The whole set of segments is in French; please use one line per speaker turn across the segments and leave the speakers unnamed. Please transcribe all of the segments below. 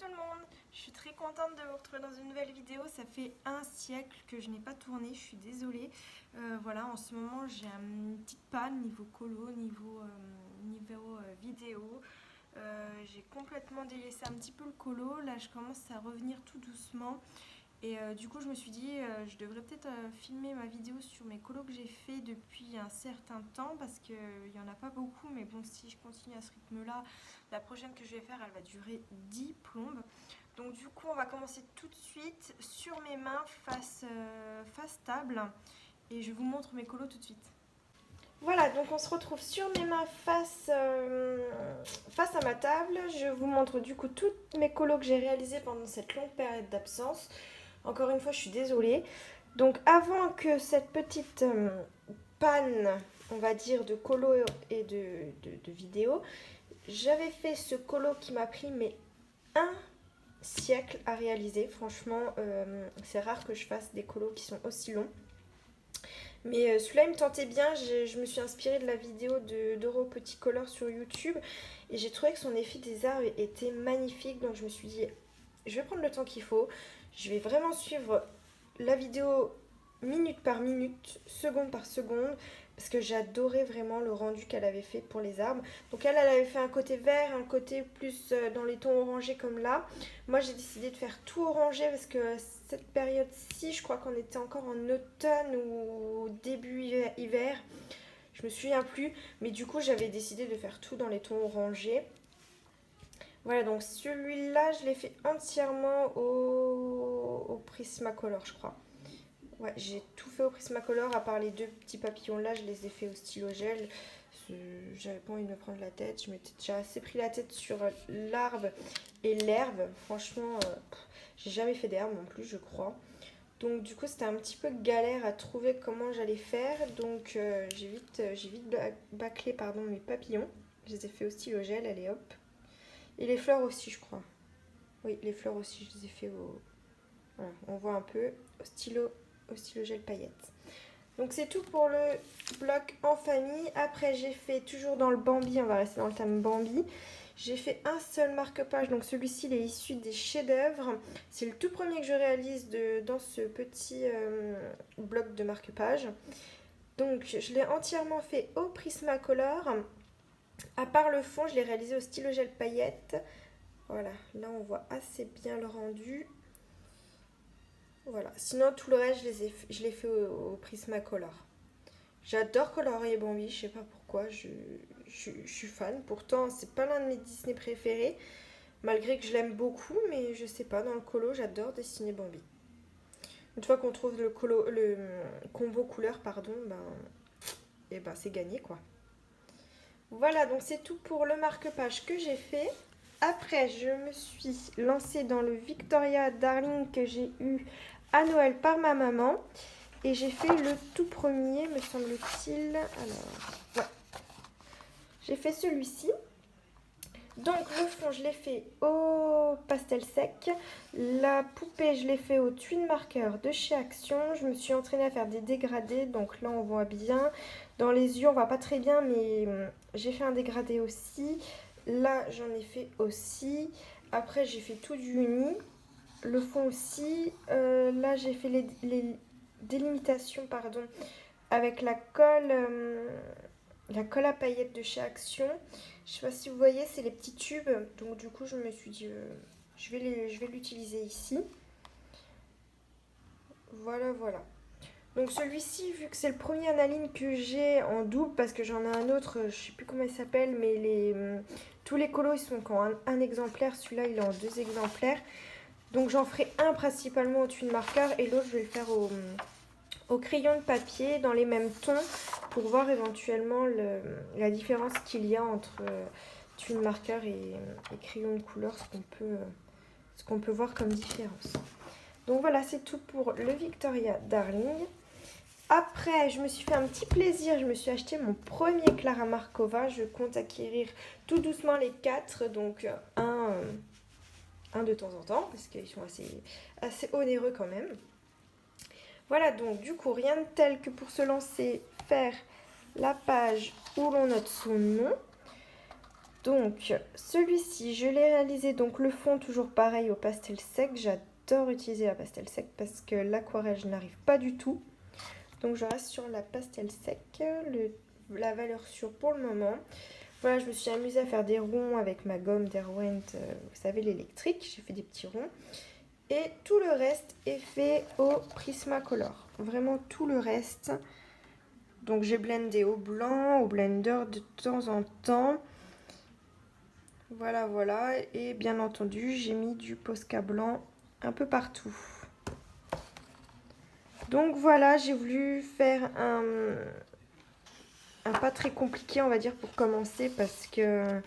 tout le monde, je suis très contente de vous retrouver dans une nouvelle vidéo. Ça fait un siècle que je n'ai pas tourné, je suis désolée. Voilà, en ce moment j'ai une petite panne niveau colo, niveau vidéo. J'ai complètement délaissé un petit peu le colo, là je commence à revenir tout doucement. Et du coup je me suis dit je devrais peut-être filmer ma vidéo sur mes colos que j'ai fait depuis un certain temps parce qu'il n'y en a pas beaucoup, mais bon, si je continue à ce rythme là, la prochaine que je vais faire elle va durer 10 plombes. Donc du coup on va commencer tout de suite sur mes mains face table et je vous montre mes colos tout de suite. Voilà, donc on se retrouve sur mes mains face à ma table. Je vous montre du coup toutes mes colos que j'ai réalisées pendant cette longue période d'absence. Encore une fois, je suis désolée. Donc avant que cette petite panne, on va dire, de colo et de vidéo, j'avais fait ce colo qui m'a pris mais un siècle à réaliser. Franchement, c'est rare que je fasse des colos qui sont aussi longs. Mais celui-là, il me tentait bien. Je me suis inspirée de la vidéo d'Euro Petit Color sur YouTube. Et j'ai trouvé que son effet des arbres était magnifique. Donc je me suis dit, je vais prendre le temps qu'il faut. Je vais vraiment suivre la vidéo minute par minute, seconde par seconde. Parce que j'adorais vraiment le rendu qu'elle avait fait pour les arbres. Donc elle avait fait un côté vert, un côté plus dans les tons orangés comme là. Moi j'ai décidé de faire tout orangé parce que cette période-ci, je crois qu'on était encore en automne ou début hiver. Je me souviens plus. Mais du coup j'avais décidé de faire tout dans les tons orangés. Voilà, donc celui-là je l'ai fait entièrement au Prismacolor, je crois. Ouais, j'ai tout fait au Prismacolor, à part les deux petits papillons là, je les ai fait au stylo gel. J'avais pas envie de me prendre la tête, je m'étais déjà assez pris la tête sur l'arbre et l'herbe. Franchement, j'ai jamais fait d'herbe non plus, je crois. Donc du coup, c'était un petit peu galère à trouver comment j'allais faire. Donc j'ai vite bâclé mes papillons. Je les ai fait au stylo gel, allez hop. Et les fleurs aussi, je crois. Oui, les fleurs aussi, je les ai fait au... Voilà, on voit un peu au stylo gel paillettes. Donc c'est tout pour le bloc en famille. Après j'ai fait, toujours dans le Bambi, on va rester dans le thème Bambi, j'ai fait un seul marque-page. Donc celui-ci il est issu des chefs-d'œuvre. C'est le tout premier que je réalise dans ce petit bloc de marque-page. Donc je l'ai entièrement fait au Prismacolor. À part le fond, je l'ai réalisé au stylo gel paillettes. Voilà, là on voit assez bien le rendu. Voilà, sinon tout le reste je l'ai fait au Prismacolor. J'adore colorier Bambi, je sais pas pourquoi, je suis fan. Pourtant, c'est pas l'un de mes Disney préférés, malgré que je l'aime beaucoup, mais je sais pas, dans le colo, j'adore dessiner Bambi. Une fois qu'on trouve le combo couleur, pardon, ben c'est gagné quoi. Voilà, donc c'est tout pour le marque-page que j'ai fait. Après, je me suis lancée dans le Victoria Darling que j'ai eu à Noël par ma maman. Et j'ai fait le tout premier, me semble-t-il. Alors, ouais. J'ai fait celui-ci. Donc, le fond, je l'ai fait au pastel sec. La poupée, je l'ai fait au twin marker de chez Action. Je me suis entraînée à faire des dégradés. Donc là, on voit bien. Dans les yeux, on voit pas très bien, mais j'ai fait un dégradé aussi. Là, j'en ai fait aussi. Après, j'ai fait tout du uni. Le fond aussi. Là, j'ai fait les délimitations, pardon, avec la colle à paillettes de chez Action. Je sais pas si vous voyez, c'est les petits tubes. Donc du coup, je me suis dit, je vais l'utiliser ici. Voilà, voilà. Donc celui-ci, vu que c'est le premier analine que j'ai en double, parce que j'en ai un autre, je sais plus comment il s'appelle, mais tous les colos, ils sont qu'en un exemplaire. Celui-là, il est en 2 exemplaires. Donc j'en ferai un principalement au twin marker et l'autre, je vais le faire au crayon de papier dans les mêmes tons pour voir éventuellement la différence qu'il y a entre twin marker et crayon de couleur, ce qu'on peut voir comme différence. Donc voilà, c'est tout pour le Victoria Darling. Après, je me suis fait un petit plaisir, je me suis acheté mon premier Clara Markova. Je compte acquérir tout doucement les 4, donc un de temps en temps, parce qu'ils sont assez onéreux quand même. Voilà, donc du coup, rien de tel que pour se lancer, faire la page où l'on note son nom. Donc, celui-ci, je l'ai réalisé, donc le fond, toujours pareil au pastel sec. J'adore utiliser la pastel sec parce que l'aquarelle, je n'arrive pas du tout. Donc, je reste sur la pastel sec, la valeur sûre pour le moment. Voilà, je me suis amusée à faire des ronds avec ma gomme Derwent, vous savez, l'électrique. J'ai fait des petits ronds. Et tout le reste est fait au Prismacolor. Vraiment tout le reste. Donc, j'ai blendé au blanc, au blender de temps en temps. Voilà, voilà. Et bien entendu, j'ai mis du Posca blanc un peu partout. Donc voilà, j'ai voulu faire un pas très compliqué, on va dire, pour commencer. Parce que,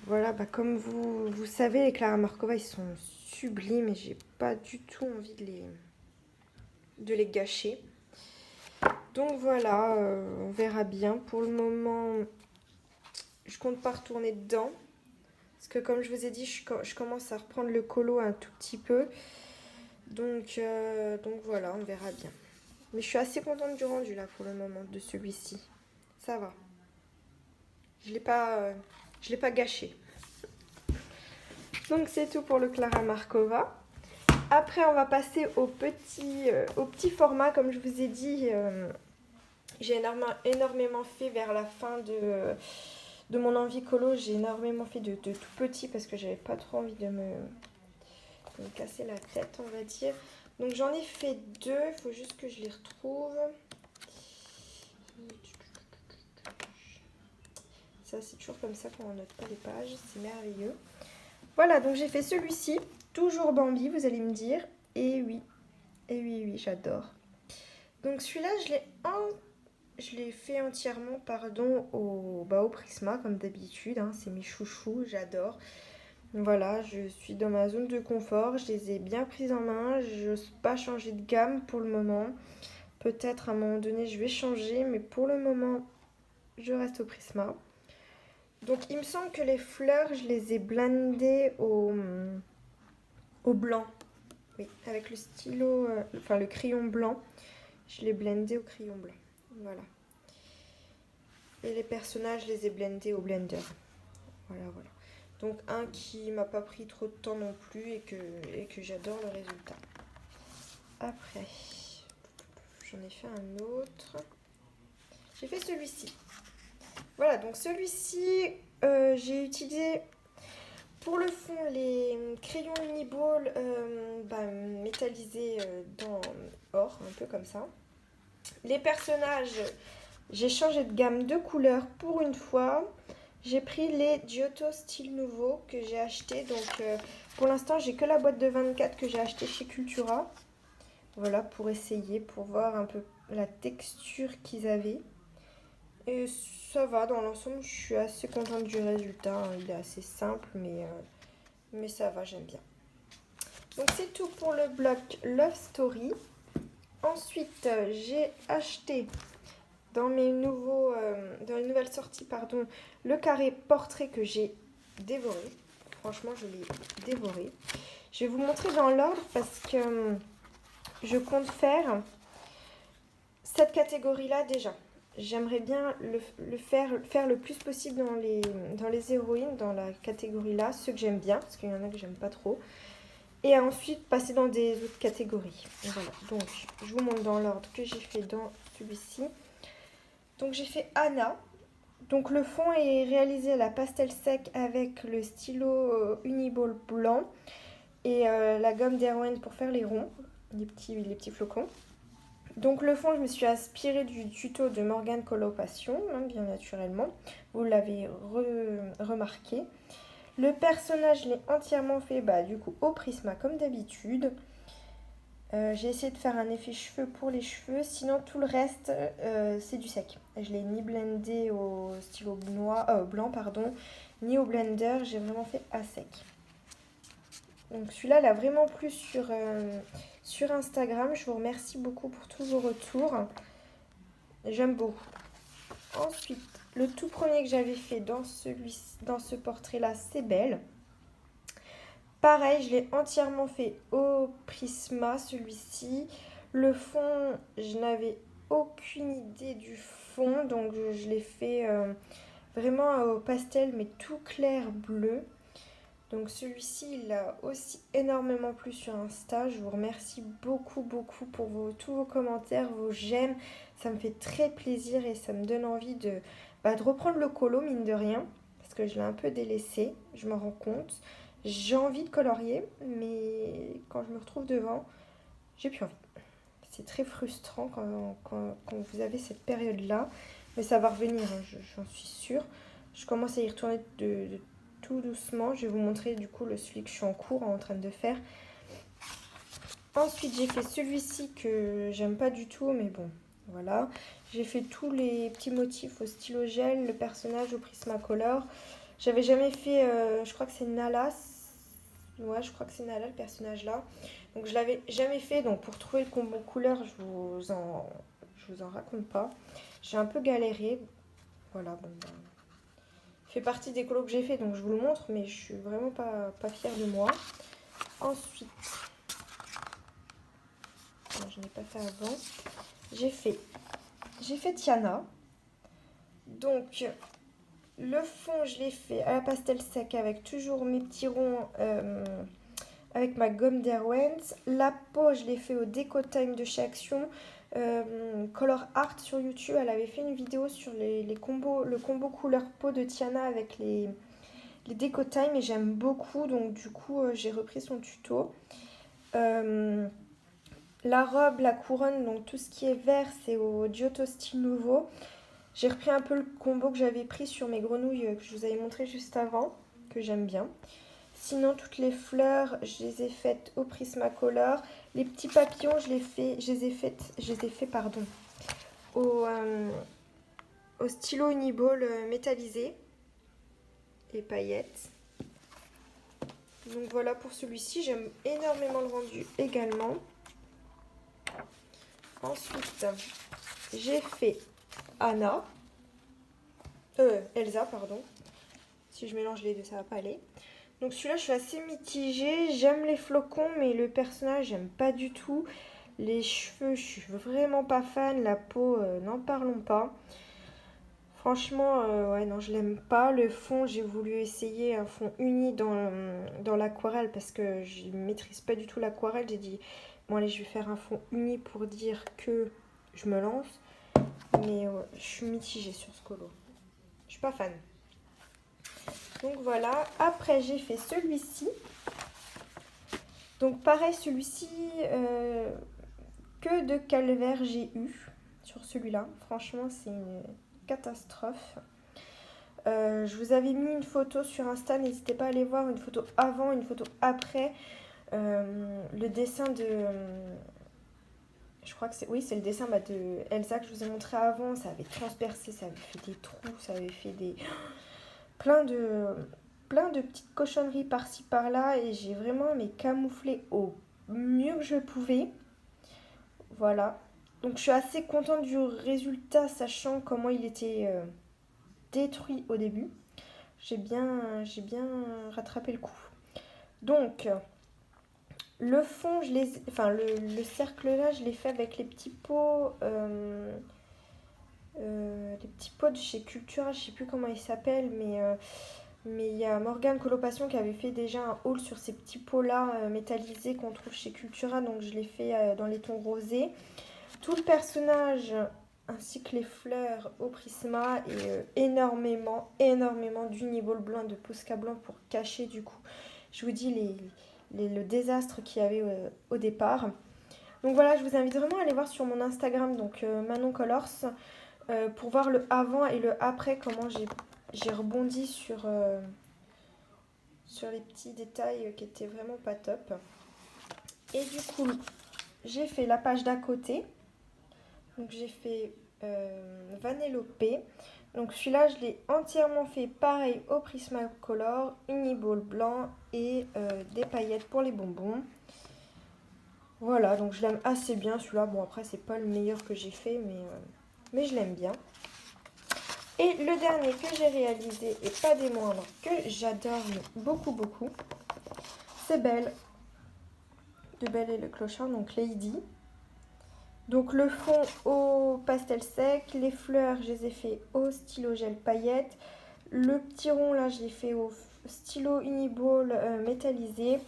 voilà, comme vous savez, les Clara Markova, ils sont sublimes. Et j'ai pas du tout envie de les gâcher. Donc voilà, on verra bien. Pour le moment, je compte pas retourner dedans. Parce que comme je vous ai dit, je commence à reprendre le colo un tout petit peu. Donc voilà, on verra bien. Mais je suis assez contente du rendu là pour le moment de celui-ci. Ça va. Je l'ai pas gâché. Donc c'est tout pour le Clara Markova. Après on va passer au petit format. Comme je vous ai dit, j'ai énormément fait vers la fin de mon envie colo. J'ai énormément fait de tout petit parce que j'avais pas trop envie de me casser la tête, on va dire. Donc j'en ai fait 2, il faut juste que je les retrouve. Ça c'est toujours comme ça quand on note pas les pages, c'est merveilleux. Voilà, donc j'ai fait celui-ci, toujours Bambi, vous allez me dire. Et oui, j'adore. Donc celui-là, je l'ai fait entièrement, pardon, au Prisma, comme d'habitude. Hein, c'est mes chouchous, j'adore. Voilà, je suis dans ma zone de confort, je les ai bien prises en main, je n'ose pas changer de gamme pour le moment. Peut-être à un moment donné je vais changer, mais pour le moment je reste au Prisma. Donc il me semble que les fleurs, je les ai blendées au blanc. Oui, avec le stylo, enfin le crayon blanc, je l'ai blendé au crayon blanc. Voilà. Et les personnages, je les ai blendés au blender. Voilà, voilà. Donc un qui m'a pas pris trop de temps non plus et que j'adore le résultat. Après, j'en ai fait un autre. J'ai fait celui-ci. Voilà, donc celui-ci, j'ai utilisé pour le fond les crayons Uniball métallisés dans or, un peu comme ça. Les personnages, j'ai changé de gamme de couleurs pour une fois. J'ai pris les Giotto Style Nouveau que j'ai acheté. Donc pour l'instant, j'ai que la boîte de 24 que j'ai acheté chez Cultura. Voilà, pour essayer, pour voir un peu la texture qu'ils avaient. Et ça va, dans l'ensemble, je suis assez contente du résultat. Il est assez simple, mais ça va, j'aime bien. Donc c'est tout pour le bloc Love Story. Ensuite, j'ai acheté dans les nouvelles sorties, le carré portrait que j'ai dévoré. Franchement, je l'ai dévoré. Je vais vous montrer dans l'ordre parce que je compte faire cette catégorie-là déjà. J'aimerais bien faire le plus possible dans les héroïnes, dans la catégorie-là, ceux que j'aime bien, parce qu'il y en a que j'aime pas trop. Et ensuite passer dans des autres catégories. Voilà, donc je vous montre dans l'ordre que j'ai fait dans celui-ci. Donc j'ai fait Anna. Donc le fond est réalisé à la pastel sec avec le stylo Uniball blanc et la gomme Derwent pour faire les ronds, les petits flocons. Donc le fond, je me suis inspirée du tuto de Morgane Coloration, bien naturellement. Vous l'avez remarqué. Le personnage, je l'ai entièrement fait du coup au Prisma comme d'habitude. J'ai essayé de faire un effet cheveux pour les cheveux, sinon tout le reste c'est du sec. Je l'ai ni blendé au stylo blanc, ni au blender, j'ai vraiment fait à sec. Donc celui-là, il a vraiment plu sur Instagram. Je vous remercie beaucoup pour tous vos retours. J'aime beaucoup. Ensuite, le tout premier que j'avais fait dans ce portrait-là, c'est Belle. Pareil, je l'ai entièrement fait au Prisma, celui-ci. Le fond, je n'avais aucune idée du fond, donc je l'ai fait vraiment au pastel mais tout clair bleu. Donc celui-ci, il a aussi énormément plu sur Insta. Je vous remercie beaucoup, beaucoup pour tous vos commentaires, vos j'aime. Ça me fait très plaisir et ça me donne envie de reprendre le colo, mine de rien. Parce que je l'ai un peu délaissé, je m'en rends compte. J'ai envie de colorier, mais quand je me retrouve devant, j'ai plus envie. C'est très frustrant quand vous avez cette période-là. Mais ça va revenir, hein, j'en suis sûre. Je commence à y retourner de tout doucement. Je vais vous montrer du coup celui que je suis en cours en train de faire. Ensuite, j'ai fait celui-ci que j'aime pas du tout, mais bon, voilà. J'ai fait tous les petits motifs au stylo gel, le personnage au Prismacolor. J'avais jamais fait, je crois que c'est Nala. Ouais, je crois que c'est Nala le personnage là. Donc je l'avais jamais fait, donc pour trouver le combo couleur, je vous en raconte pas. J'ai un peu galéré. Voilà, bon ben, fait partie des colos que j'ai fait, donc je vous le montre, mais je suis vraiment pas fière de moi. Ensuite, non, je n'ai pas fait avant. J'ai fait Tiana. Donc, le fond, je l'ai fait à la pastel sec avec toujours mes petits ronds avec ma gomme Derwent. La peau, je l'ai fait au Déco Time de chez Action. Color Art sur YouTube, elle avait fait une vidéo sur le combo couleur peau de Tiana avec les Déco Time et j'aime beaucoup, donc du coup j'ai repris son tuto. La robe, la couronne, donc tout ce qui est vert, c'est au Giotto Style Nouveau. J'ai repris un peu le combo que j'avais pris sur mes grenouilles que je vous avais montré juste avant, que j'aime bien. Sinon, toutes les fleurs, je les ai faites au Prismacolor. Les petits papillons, je les ai fait au stylo Uniball métallisé et paillettes. Donc voilà pour celui-ci, j'aime énormément le rendu également. Ensuite, j'ai fait Elsa, pardon. Si je mélange les deux, ça va pas aller. Donc celui-là, je suis assez mitigée. J'aime les flocons, mais le personnage, j'aime pas du tout. Les cheveux, je suis vraiment pas fan. La peau, n'en parlons pas. Franchement, ouais, non, je l'aime pas. Le fond, j'ai voulu essayer un fond uni dans l'aquarelle parce que je ne maîtrise pas du tout l'aquarelle. J'ai dit, bon, allez, je vais faire un fond uni pour dire que je me lance. Mais ouais, je suis mitigée sur ce colo. Je suis pas fan. Donc voilà. Après, j'ai fait celui-ci. Donc pareil, celui-ci, que de calvaire j'ai eu sur celui-là. Franchement, c'est une catastrophe. Je vous avais mis une photo sur Insta, n'hésitez pas à aller voir, une photo avant, une photo après. Le dessin de... je crois que c'est... Oui, c'est le dessin de Elsa que je vous ai montré avant. Ça avait transpercé, ça avait fait des trous, ça avait fait des... plein de petites cochonneries par-ci par-là. Et j'ai vraiment camouflé au mieux que je pouvais. Voilà. Donc je suis assez contente du résultat, sachant comment il était détruit au début. J'ai bien rattrapé le coup. Donc, le fond, le cercle là, je l'ai fait avec les petits pots, de chez Cultura, je sais plus comment ils s'appellent, mais il y a Morgane Colocation qui avait fait déjà un haul sur ces petits pots là métallisés qu'on trouve chez Cultura, donc je l'ai fait dans les tons rosés. Tout le personnage ainsi que les fleurs au Prisma et énormément d'uniball blanc, de Posca blanc pour cacher du coup, je vous dis, le désastre qu'il y avait au départ. Donc voilà, je vous invite vraiment à aller voir sur mon Instagram, donc Manon Colors, pour voir le avant et le après, comment j'ai rebondi sur les petits détails qui étaient vraiment pas top. Et du coup, j'ai fait la page d'à côté. Donc j'ai fait Vanellope. Donc celui-là, je l'ai entièrement fait pareil au Prismacolor, uniball blanc et des paillettes pour les bonbons. Voilà, donc je l'aime assez bien celui-là. Bon, après, c'est pas le meilleur que j'ai fait, mais je l'aime bien. Et le dernier que j'ai réalisé, et pas des moindres, que j'adore beaucoup, c'est Belle, de Belle et le Clochard, donc Lady. Donc le fond au pastel sec, les fleurs, je les ai fait au stylo gel paillettes. Le petit rond là, je l'ai fait au stylo Uniball métallisé.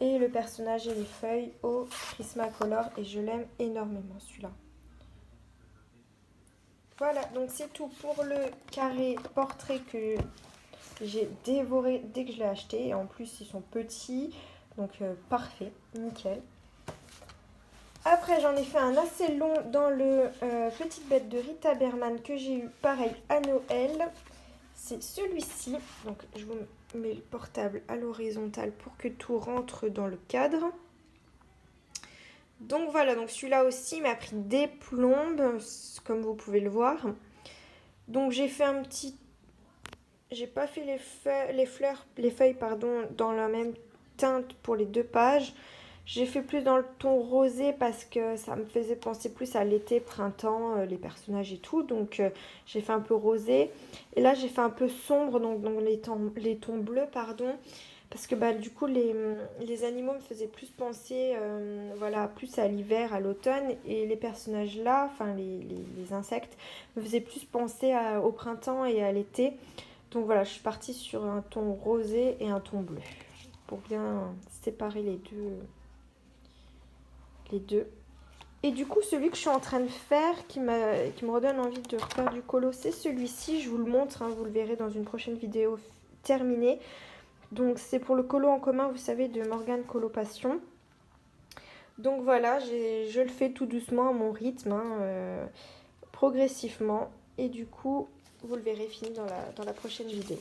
Et le personnage et les feuilles au Prismacolor. Et je l'aime énormément celui-là. Voilà, donc c'est tout pour le carré portrait que j'ai dévoré dès que je l'ai acheté. Et en plus, ils sont petits. Donc parfait, nickel. Après, j'en ai fait un assez long dans le Petite Bête de Rita Berman que j'ai eu pareil à Noël. C'est celui-ci. Donc, je vous mets le portable à l'horizontale pour que tout rentre dans le cadre. Donc voilà, donc celui-là aussi m'a pris des plombes, comme vous pouvez le voir. Donc j'ai fait un petit... J'ai pas fait les feuilles pardon, dans la même teinte pour les deux pages. J'ai fait plus dans le ton rosé parce que ça me faisait penser plus à l'été, printemps, les personnages et tout. Donc j'ai fait un peu rosé. Et là j'ai fait un peu sombre, donc les tons bleus, pardon. Parce que du coup les animaux me faisaient plus penser voilà, plus à l'hiver, à l'automne. Et les personnages là, enfin les insectes, me faisaient plus penser au printemps et à l'été. Donc voilà, je suis partie sur un ton rosé et un ton bleu. Pour bien séparer les deux. Et du coup, celui que je suis en train de faire, qui me redonne envie de refaire du colo, c'est celui-ci. Je vous le montre, hein, vous le verrez dans une prochaine vidéo terminée. Donc c'est pour le colo en commun, vous savez, de Morgane Coloration. Donc voilà, je le fais tout doucement à mon rythme, hein, progressivement. Et du coup, vous le verrez fini dans la prochaine vidéo.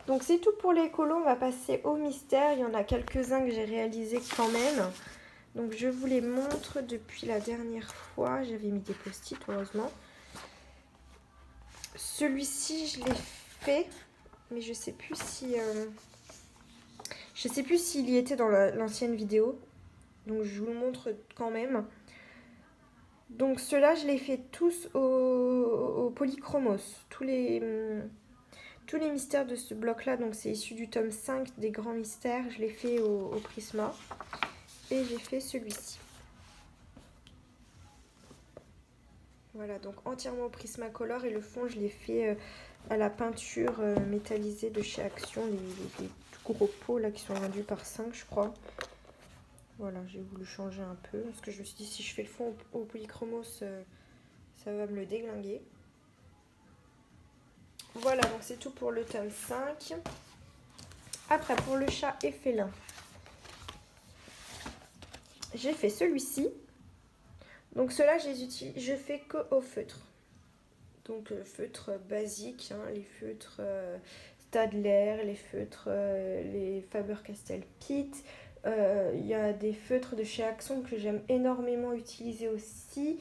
Donc c'est tout pour les colos, on va passer au mystère. Il y en a quelques-uns que j'ai réalisés quand même. Donc je vous les montre depuis la dernière fois. J'avais mis des post-it, heureusement. Celui-ci, je l'ai fait, mais je sais plus si... je sais plus s'il y était dans l'ancienne vidéo. Donc je vous le montre quand même. Donc ceux-là, je les fait tous au Polychromos. Tous les mystères de ce bloc-là, donc c'est issu du tome 5 des grands mystères. Je l'ai fait au Prisma. Et j'ai fait celui-ci. Voilà, donc entièrement au Prismacolor. Et le fond, je l'ai fait à la peinture métallisée de chez Action. Les tout gros pots là qui sont vendus par 5, je crois. Voilà, j'ai voulu changer un peu. Parce que je me suis dit, si je fais le fond au Polychromos, ça va me le déglinguer. Voilà, donc c'est tout pour le tome 5. Après, pour le chat et félin, j'ai fait celui-ci. Donc ceux-là, je fais que au feutre. Donc feutre basique, hein, les feutres Staedtler, les feutres, les Faber-Castell Kit. Il y a des feutres de chez Axon que j'aime énormément utiliser aussi.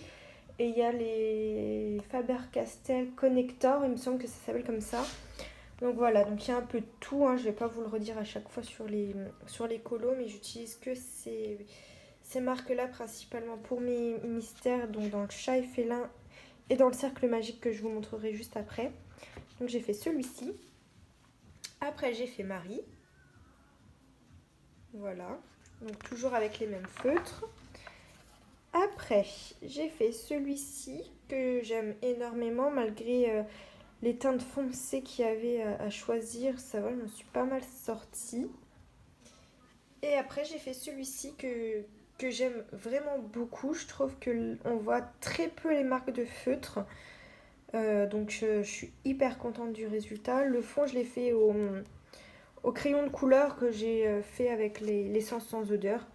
Et il y a les Faber-Castell Connector, il me semble que ça s'appelle comme ça. Donc voilà, donc il y a un peu de tout, hein. Je ne vais pas vous le redire à chaque fois sur les colos, mais j'utilise que ces marques-là principalement pour mes mystères, donc dans le chat et félin et dans le cercle magique que je vous montrerai juste après. Donc j'ai fait celui-ci. Après j'ai fait Marie. Voilà, donc toujours avec les mêmes feutres. Après j'ai fait celui-ci que j'aime énormément malgré les teintes foncées qu'il y avait à choisir. Ça va, je me suis pas mal sortie. Et après j'ai fait celui-ci que j'aime vraiment beaucoup. Je trouve qu'on voit très peu les marques de feutre. Donc je suis hyper contente du résultat. Le fond, je l'ai fait au crayon de couleur que j'ai fait avec l'essence sans odeur.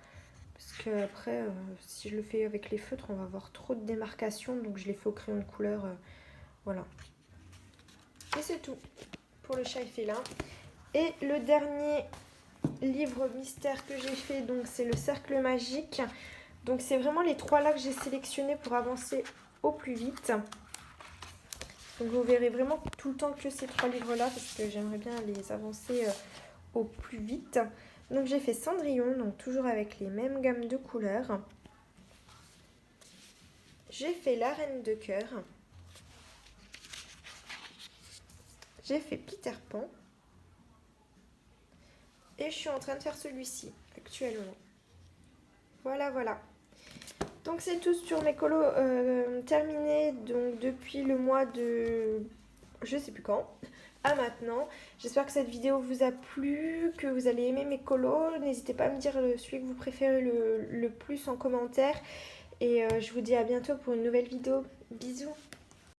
Parce que après, si je le fais avec les feutres, on va avoir trop de démarcation. Donc je l'ai fait au crayon de couleur. Voilà. Et c'est tout pour le chat et félin. Et le dernier livre mystère que j'ai fait, donc c'est le cercle magique. Donc c'est vraiment les 3 là que j'ai sélectionnés pour avancer au plus vite. Donc vous verrez vraiment tout le temps que ces 3 livres là parce que j'aimerais bien les avancer au plus vite. Donc j'ai fait Cendrillon, donc toujours avec les mêmes gammes de couleurs. J'ai fait La Reine de Cœur. J'ai fait Peter Pan. Et je suis en train de faire celui-ci actuellement. Voilà, voilà. Donc c'est tout sur mes colos terminés donc depuis le mois de... je sais plus quand. à maintenant. J'espère que cette vidéo vous a plu, que vous allez aimer mes colos. N'hésitez pas à me dire celui que vous préférez le plus en commentaire. Et je vous dis à bientôt pour une nouvelle vidéo. Bisous!